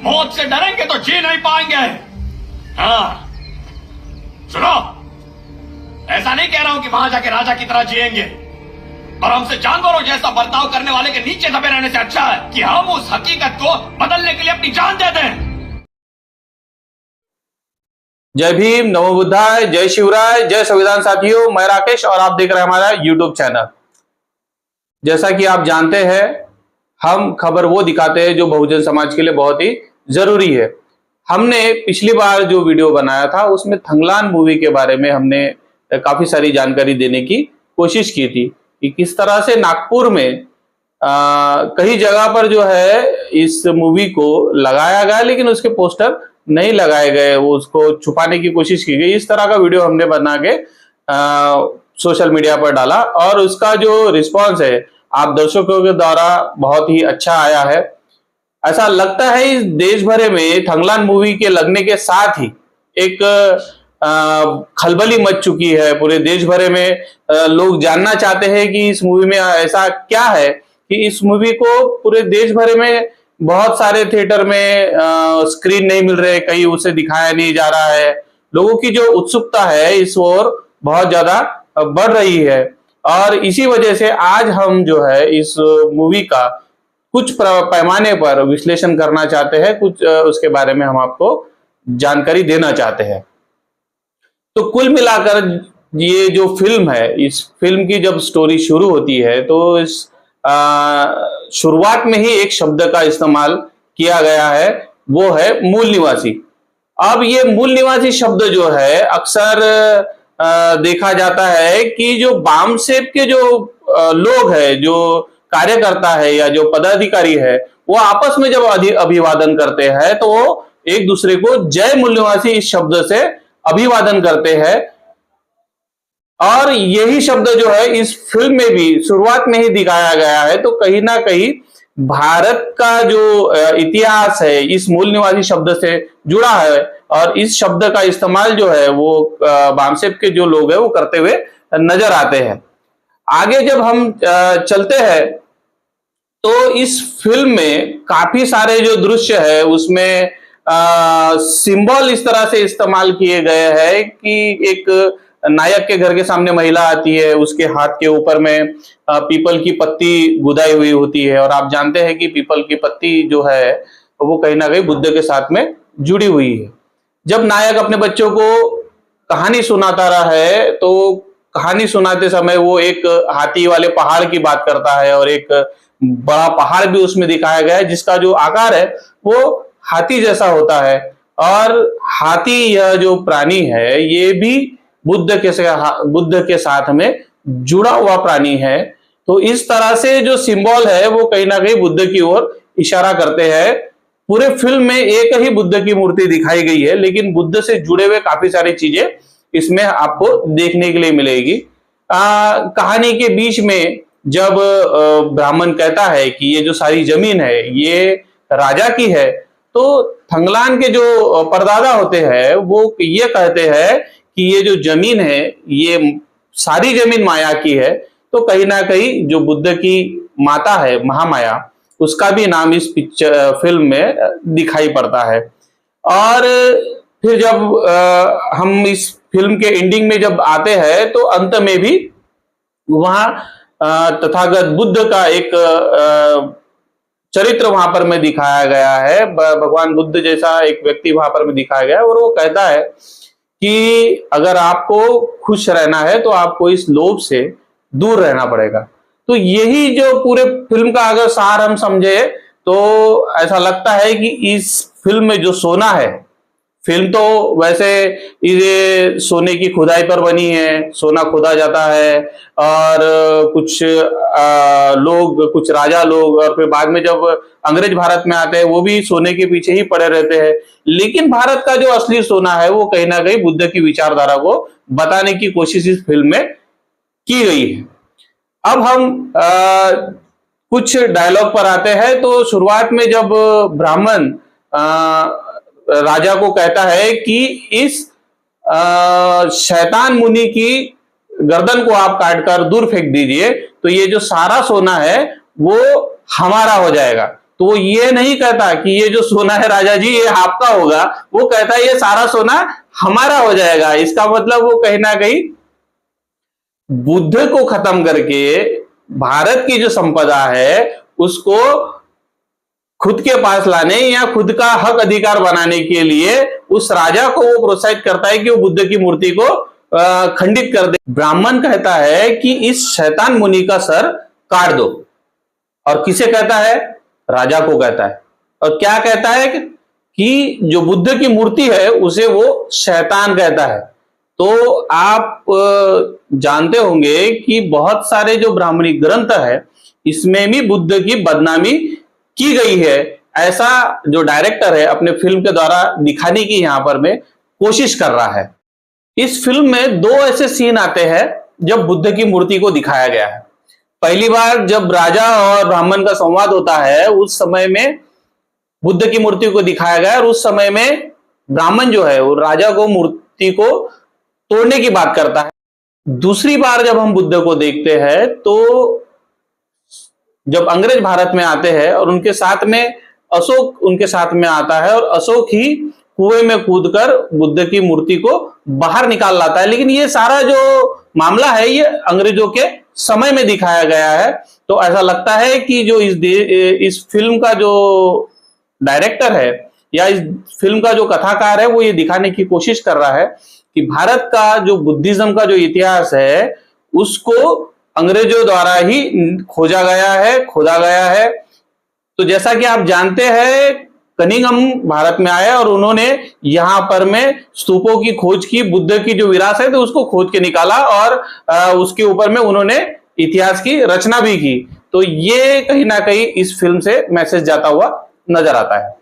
मौत से डरेंगे तो जी नहीं पाएंगे। हाँ सुनो, ऐसा नहीं कह रहा हूं कि वहां जाके राजा की तरह जिएंगे, पर हमसे जानवरों जैसा बर्ताव करने वाले के नीचे दबे रहने से अच्छा है कि हम उस हकीकत को बदलने के लिए अपनी जान दे दें। जय भीम, नमो बुद्धाय, जय शिवराय, जय संविधान। साथियों, मैं राकेश और आप देख रहे हैं हमारा यूट्यूब चैनल। जैसा कि आप जानते हैं, हम खबर वो दिखाते हैं जो बहुजन समाज के लिए बहुत ही जरूरी है। हमने पिछली बार जो वीडियो बनाया था उसमें थंगलान मूवी के बारे में हमने काफी सारी जानकारी देने की कोशिश की थी कि किस तरह से नागपुर में कई जगह पर जो है इस मूवी को लगाया गया, लेकिन उसके पोस्टर नहीं लगाए गए, वो उसको छुपाने की कोशिश की गई। इस तरह का वीडियो हमने बना के सोशल मीडिया पर डाला और उसका जो रिस्पांस है आप दर्शकों के द्वारा बहुत ही अच्छा आया है। ऐसा लगता है इस देश भर में थंगलान मूवी के लगने के साथ ही एक खलबली मच चुकी है पूरे देश भर में। लोग जानना चाहते हैं कि इस मूवी में ऐसा क्या है कि इस मूवी को पूरे देश भर में बहुत सारे थिएटर में स्क्रीन नहीं मिल रहे, कहीं उसे दिखाया नहीं जा रहा है। लोगों की जो उत्सुकता है इस ओर बहुत ज्यादा बढ़ रही है और इसी वजह से आज हम जो है इस मूवी का कुछ पैमाने पर विश्लेषण करना चाहते हैं, कुछ उसके बारे में हम आपको जानकारी देना चाहते हैं। तो कुल मिलाकर ये जो फिल्म है, इस फिल्म की जब स्टोरी शुरू होती है तो इस शुरुआत में ही एक शब्द का इस्तेमाल किया गया है, वो है मूल निवासी। अब ये मूल निवासी शब्द जो है अक्सर देखा जाता है कि जो बामसेब के जो लोग हैं, जो कार्यकर्ता है या जो पदाधिकारी है, वो आपस में जब अभिवादन करते हैं तो वो एक दूसरे को जय मूल निवासी इस शब्द से अभिवादन करते हैं। और यही शब्द जो है इस फिल्म में भी शुरुआत में ही दिखाया गया है। तो कहीं ना कहीं भारत का जो इतिहास है इस मूल निवासी शब्द से जुड़ा है और इस शब्द का इस्तेमाल जो है वो बामसेब के जो लोग हैं वो करते हुए नजर आते हैं। आगे जब हम चलते हैं तो इस फिल्म में काफी सारे जो दृश्य है उसमें सिंबल इस तरह से इस्तेमाल किए गए हैं कि एक नायक के घर के सामने महिला आती है, उसके हाथ के ऊपर में पीपल की पत्ती गुदाई हुई होती है और आप जानते हैं कि पीपल की पत्ती जो है वो कहीं ना कहीं बुद्ध के साथ में जुड़ी हुई है। जब नायक अपने बच्चों को कहानी सुनाता रहा है तो कहानी सुनाते समय वो एक हाथी वाले पहाड़ की बात करता है और एक बड़ा पहाड़ भी उसमें दिखाया गया है जिसका जो आकार है वो हाथी जैसा होता है। और हाथी यह जो प्राणी है ये भी बुद्ध के साथ में जुड़ा हुआ प्राणी है। तो इस तरह से जो सिंबल है वो कहीं ना कहीं बुद्ध की ओर इशारा करते हैं। पूरे फिल्म में एक ही बुद्ध की मूर्ति दिखाई गई है, लेकिन बुद्ध से जुड़े हुए काफी सारी चीजें इसमें आपको देखने के लिए मिलेगी। कहानी के बीच में जब ब्राह्मण कहता है कि ये जो सारी जमीन है ये राजा की है, तो थंगलान के जो परदादा होते हैं वो ये कहते हैं कि ये जो जमीन है ये सारी जमीन माया की है। तो कहीं ना कहीं जो बुद्ध की माता है महामाया, उसका भी नाम इस फिल्म में दिखाई पड़ता है। और फिर जब हम इस फिल्म के एंडिंग में जब आते हैं तो अंत में भी वहां तथागत बुद्ध का एक चरित्र वहां पर में दिखाया गया है। भगवान बुद्ध जैसा एक व्यक्ति वहां पर में दिखाया गया है और वो कहता है कि अगर आपको खुश रहना है तो आपको इस लोभ से दूर रहना पड़ेगा। तो यही जो पूरे फिल्म का अगर सार हम समझे तो ऐसा लगता है कि इस फिल्म में जो सोना है, फिल्म तो वैसे ये सोने की खुदाई पर बनी है, सोना खोदा जाता है और कुछ लोग, कुछ राजा लोग और फिर बाद में जब अंग्रेज भारत में आते हैं वो भी सोने के पीछे ही पड़े रहते हैं। लेकिन भारत का जो असली सोना है वो कहीं ना कहीं बुद्ध की विचारधारा को बताने की कोशिश इस फिल्म में की गई है। अब हम कुछ डायलॉग पर आते हैं। तो शुरुआत में जब ब्राह्मण राजा को कहता है कि इस शैतान मुनि की गर्दन को आप काटकर दूर फेंक दीजिए तो ये जो सारा सोना है वो हमारा हो जाएगा। तो ये नहीं कहता कि ये जो सोना है राजा जी ये आपका होगा, वो कहता है ये सारा सोना हमारा हो जाएगा। इसका मतलब वो कहीं ना कहीं बुद्ध को खत्म करके भारत की जो संपदा है उसको खुद के पास लाने या खुद का हक अधिकार बनाने के लिए उस राजा को वो प्रोत्साहित करता है कि वो बुद्ध की मूर्ति को खंडित कर दे। ब्राह्मण कहता है कि इस शैतान मुनि का सर काट दो, और किसे कहता है? राजा को कहता है। और क्या कहता है कि जो बुद्ध की मूर्ति है उसे वो शैतान कहता है। तो आप जानते होंगे कि बहुत सारे जो ब्राह्मणी ग्रंथ है इसमें भी बुद्ध की बदनामी की गई है। ऐसा जो डायरेक्टर है अपने फिल्म के द्वारा दिखाने की यहां पर में कोशिश कर रहा है। इस फिल्म में दो ऐसे सीन आते हैं जब बुद्ध की मूर्ति को दिखाया गया है। पहली बार जब राजा और ब्राह्मण का संवाद होता है उस समय में बुद्ध की मूर्ति को दिखाया गया, और उस समय में ब्राह्मण जो है वो राजा को मूर्ति को तोड़ने की बात करता है। दूसरी बार जब हम बुद्ध को देखते हैं तो जब अंग्रेज भारत में आते हैं और उनके साथ में अशोक उनके साथ में आता है, और अशोक ही कुएं में कूदकर बुद्ध की मूर्ति को बाहर निकाल लाता है। लेकिन ये सारा जो मामला है ये अंग्रेजों के समय में दिखाया गया है। तो ऐसा लगता है कि जो इस फिल्म का जो डायरेक्टर है या इस फिल्म का जो कथाकार है वो ये दिखाने की कोशिश कर रहा है कि भारत का जो बुद्धिज्म का जो इतिहास है उसको अंग्रेजों द्वारा ही खोदा गया है। तो जैसा कि आप जानते हैं कनिंघम भारत में आए और उन्होंने यहां पर में स्तूपों की खोज की, बुद्ध की जो विरासत है तो उसको खोद के निकाला और उसके ऊपर में उन्होंने इतिहास की रचना भी की। तो ये कहीं ना कहीं इस फिल्म से मैसेज जाता हुआ नजर आता है।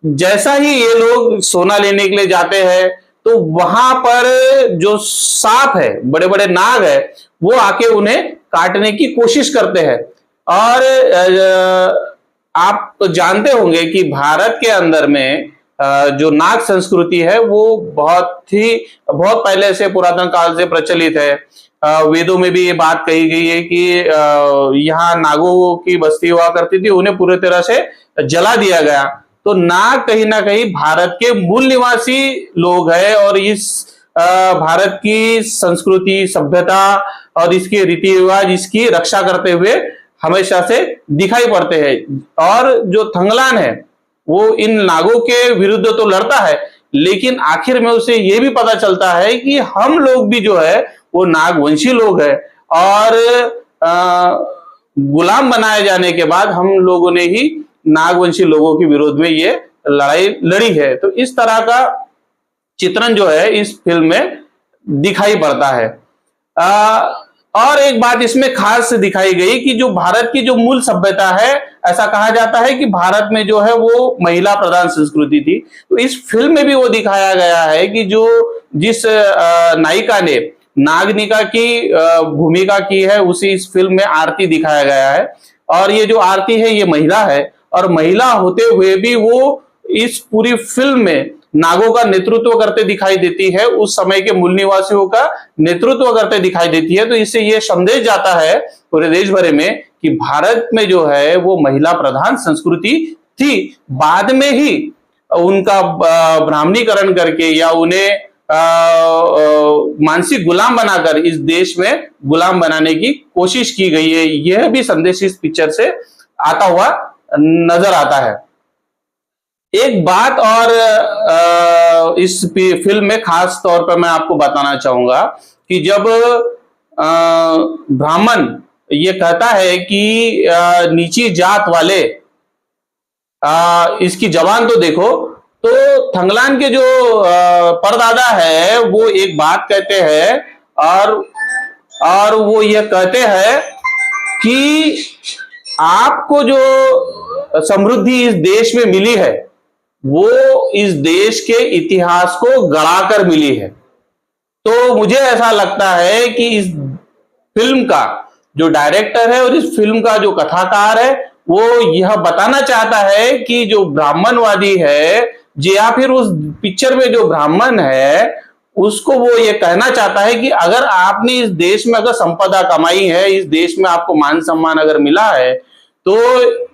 जैसा ही ये लोग सोना लेने के लिए जाते हैं तो वहां पर जो सांप है, बड़े बड़े नाग है, वो आके उन्हें काटने की कोशिश करते हैं। और आप तो जानते होंगे कि भारत के अंदर में जो नाग संस्कृति है वो बहुत पहले से पुरातन काल से प्रचलित है। वेदों में भी ये बात कही गई है कि यहाँ नागों की बस्ती हुआ करती थी, उन्हें पूरी तरह से जला दिया गया। तो नाग कहीं ना कहीं भारत के मूल निवासी लोग हैं और इस भारत की संस्कृति, सभ्यता और इसके रीति रिवाज, इसकी रक्षा करते हुए हमेशा से दिखाई पड़ते हैं। और जो थंगलान है वो इन नागों के विरुद्ध तो लड़ता है, लेकिन आखिर में उसे ये भी पता चलता है कि हम लोग भी जो है वो नागवंशी लोग हैं, और गुलाम बनाए जाने के बाद हम लोगों ने ही नागवंशी लोगों के विरोध में ये लड़ाई लड़ी है। तो इस तरह का चित्रण जो है इस फिल्म में दिखाई पड़ता है। और एक बात इसमें खास दिखाई गई कि जो भारत की जो मूल सभ्यता है, ऐसा कहा जाता है कि भारत में जो है वो महिला प्रधान संस्कृति थी। तो इस फिल्म में भी वो दिखाया गया है कि जिस नायिका ने नागनिका की भूमिका की है उसी इस फिल्म में आरती दिखाया गया है। और ये जो आरती है ये महिला है, और महिला होते हुए भी वो इस पूरी फिल्म में नागों का नेतृत्व करते दिखाई देती है, उस समय के मूल निवासियों का नेतृत्व करते दिखाई देती है। तो इससे ये संदेश जाता है पूरे देश भर में कि भारत में जो है वो महिला प्रधान संस्कृति थी। बाद में ही उनका ब्राह्मणीकरण करके या उन्हें मानसिक गुलाम बनाकर इस देश में गुलाम बनाने की कोशिश की गई है। यह भी संदेश इस पिक्चर से आता हुआ नजर आता है। एक बात और इस फिल्म में खास तौर पर मैं आपको बताना चाहूंगा कि जब ब्राह्मण ये कहता है कि नीची जात वाले इसकी जबान तो देखो, तो थंगलान के जो परदादा है वो एक बात कहते हैं और वो ये कहते हैं कि आपको जो समृद्धि इस देश में मिली है वो इस देश के इतिहास को गढ़ाकर मिली है। तो मुझे ऐसा लगता है कि इस फिल्म का जो डायरेक्टर है और इस फिल्म का जो कथाकार है वो यह बताना चाहता है कि जो ब्राह्मणवादी है या फिर उस पिक्चर में जो ब्राह्मण है उसको वो ये कहना चाहता है कि अगर आपने इस देश में अगर संपदा कमाई है, इस देश में आपको मान सम्मान अगर मिला है, तो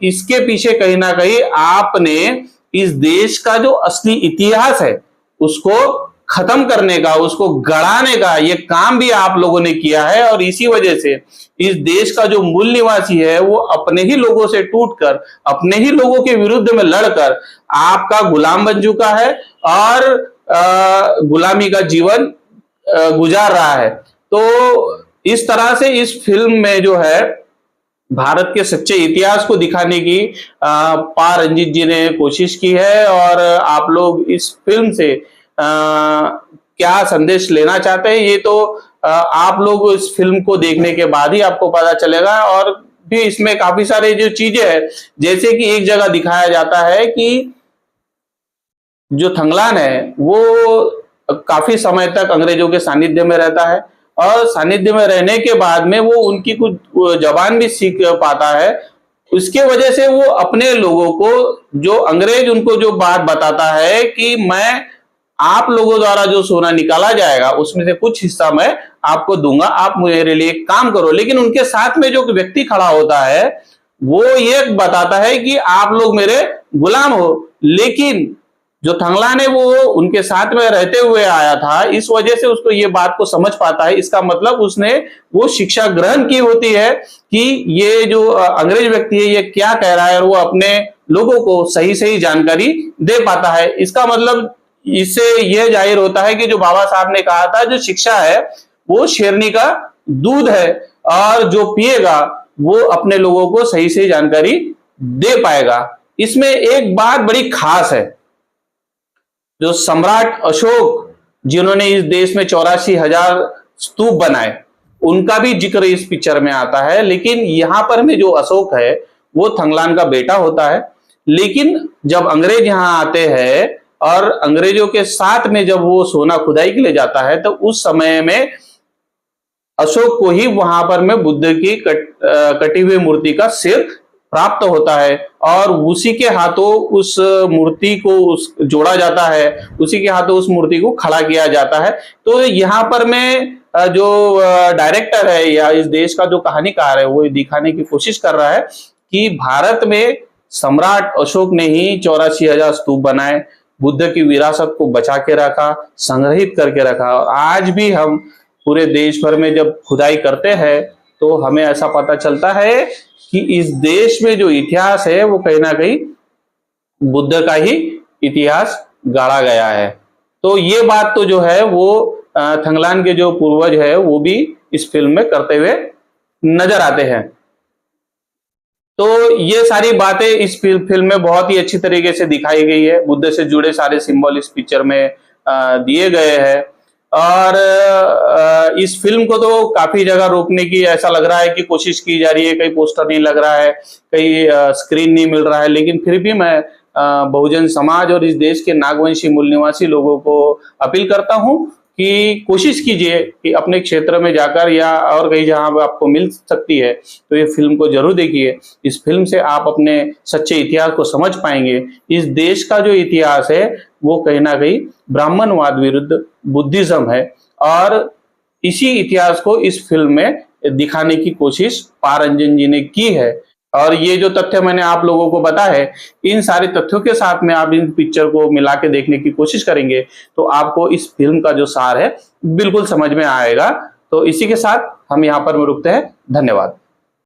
इसके पीछे कहीं ना कहीं आपने इस देश का जो असली इतिहास है उसको खत्म करने का, उसको गड़ाने का ये काम भी आप लोगों ने किया है। और इसी वजह से इस देश का जो मूल निवासी है वो अपने ही लोगों से टूटकर, अपने ही लोगों के विरुद्ध में लड़कर आपका गुलाम बन चुका है और गुलामी का जीवन गुजार रहा है। तो इस तरह से इस फिल्म में जो है भारत के सच्चे इतिहास को दिखाने की पा रंजीत जी ने कोशिश की है। और आप लोग इस फिल्म से क्या संदेश लेना चाहते हैं ये तो आप लोग इस फिल्म को देखने के बाद ही आपको पता चलेगा। और भी इसमें काफी सारे जो चीजें हैं, जैसे कि एक जगह दिखाया जाता है कि जो थंगलान है वो काफी समय तक अंग्रेजों के सानिध्य में रहता है और सानिध्य में रहने के बाद में वो उनकी कुछ जबान भी सीख पाता है। उसके वजह से वो अपने लोगों को, जो अंग्रेज उनको जो बात बताता है कि मैं आप लोगों द्वारा जो सोना निकाला जाएगा उसमें से कुछ हिस्सा मैं आपको दूंगा, आप मेरे लिए काम करो। लेकिन उनके साथ में जो व्यक्ति खड़ा होता है वो ये बताता है कि आप लोग मेरे गुलाम हो। लेकिन जो थंगलान है वो उनके साथ में रहते हुए आया था, इस वजह से उसको ये बात को समझ पाता है। इसका मतलब उसने वो शिक्षा ग्रहण की होती है कि ये जो अंग्रेज व्यक्ति है ये क्या कह रहा है और वो अपने लोगों को सही सही जानकारी दे पाता है। इसका मतलब इससे यह जाहिर होता है कि जो बाबा साहब ने कहा था, जो शिक्षा है वो शेरनी का दूध है और जो पिएगा वो अपने लोगों को सही सही जानकारी दे पाएगा। इसमें एक बात बड़ी खास है, जो सम्राट अशोक जिन्होंने इस देश में 84,000 स्तूप बनाए उनका भी जिक्र इस पिक्चर में आता है। लेकिन यहां पर में जो अशोक है वो थंगलान का बेटा होता है। लेकिन जब अंग्रेज यहां आते हैं और अंग्रेजों के साथ में जब वो सोना खुदाई के लिए जाता है तो उस समय में अशोक को ही वहां पर में बुद्ध की कटी हुई मूर्ति का सिर प्राप्त होता है और उसी के हाथों उस मूर्ति को जोड़ा जाता है, उसी के हाथों उस मूर्ति को खड़ा किया जाता है। तो यहाँ पर में जो डायरेक्टर है या इस देश का जो कहानीकार है वो दिखाने की कोशिश कर रहा है कि भारत में सम्राट अशोक ने ही 84,000 स्तूप बनाए, बुद्ध की विरासत को बचा के रखा, संग्रहित करके रखा। और आज भी हम पूरे देश भर में जब खुदाई करते हैं तो हमें ऐसा पता चलता है कि इस देश में जो इतिहास है वो कहीं ना कहीं बुद्ध का ही इतिहास गाड़ा गया है। तो ये बात तो जो है वो थंगलान के जो पूर्वज है वो भी इस फिल्म में करते हुए नजर आते हैं। तो ये सारी बातें इस फिल्म में बहुत ही अच्छी तरीके से दिखाई गई है। बुद्ध से जुड़े सारे सिंबल इस पिक्चर में दिए गए हैं। और इस फिल्म को तो काफी जगह रोकने की ऐसा लग रहा है कि कोशिश की जा रही है, कहीं पोस्टर नहीं लग रहा है, कहीं स्क्रीन नहीं मिल रहा है। लेकिन फिर भी मैं बहुजन समाज और इस देश के नागवंशी मूल निवासी लोगों को अपील करता हूं कि कोशिश कीजिए कि अपने क्षेत्र में जाकर या और कहीं जहां पे आपको मिल सकती है तो ये फिल्म को जरूर देखिए। इस फिल्म से आप अपने सच्चे इतिहास को समझ पाएंगे। इस देश का जो इतिहास है वो कहीं ना कहीं ब्राह्मणवाद विरुद्ध बुद्धिज्म है और इसी इतिहास को इस फिल्म में दिखाने की कोशिश पा रंजन जी ने की है। और ये जो तथ्य मैंने आप लोगों को बताया है, इन सारे तथ्यों के साथ में आप इन पिक्चर को मिला के देखने की कोशिश करेंगे तो आपको इस फिल्म का जो सार है बिल्कुल समझ में आएगा। तो इसी के साथ हम यहाँ पर रुकते हैं। धन्यवाद।